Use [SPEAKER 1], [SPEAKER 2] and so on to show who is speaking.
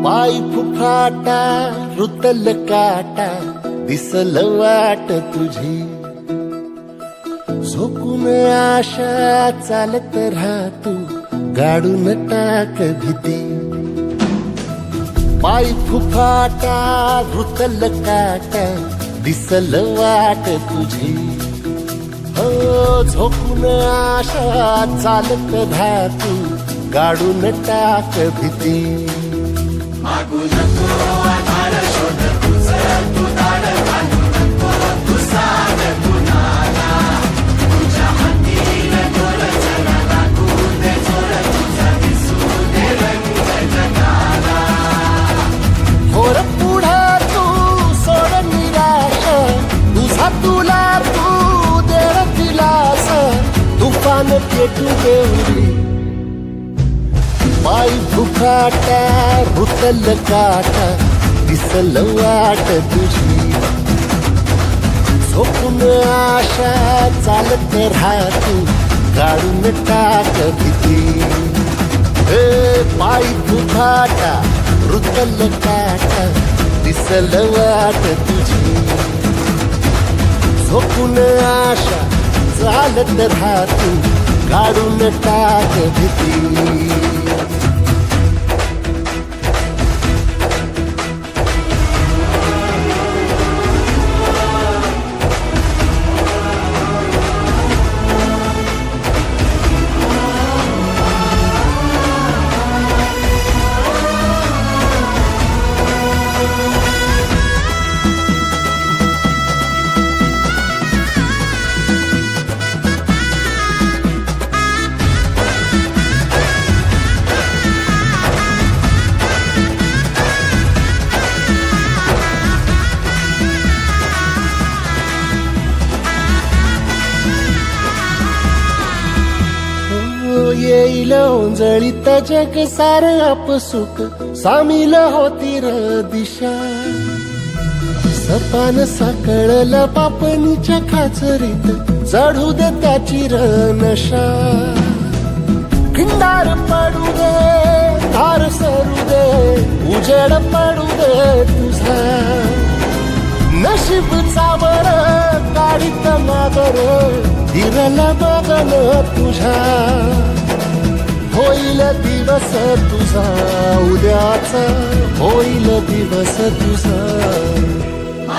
[SPEAKER 1] पाय फुफाटा रुतल काटा दिसल वाट तुझी झोकून आशा चालत राहतू गाडून टाक भीती पाय फुफाटा रुतल काटा दिसल वाट तुझी हो झोकून आशा चालत राहतू गाडून टाक भीती
[SPEAKER 2] मागू नको आधार शोध तुझं तू दार घालू नको तू साध कुणाला तुझ्या हातीन दोर चला लागू दे जोर तुझा दिसू दे रंग जगाला
[SPEAKER 1] होर पुढे तू सोड निराश तुझा तुला तू देर दिलास तुफान पेटू देवरी पाय फुफाटा रुतल काटा दिसल वाट तुझी झोपून आशा चालत राहतू गाडून टाक भीती पाय फुफाटा रुतल काटा दिसल वाट तुझी झोपून आशा चालत राहतू गाडून टाक भीती येईल ओंजळीत जग सार आपसुक सामील होती र दिशा सपान साकळल पापणीच्या खाचरीत चढू दे त्याची र नशा खिंडार पडू दे धार सरू दे उजेड पडू दे तुझा नशीब चावर काढीत मागर हिरल बगल तुझा होईल दिवस तुझा उद्याचा होईल दिवस तुझा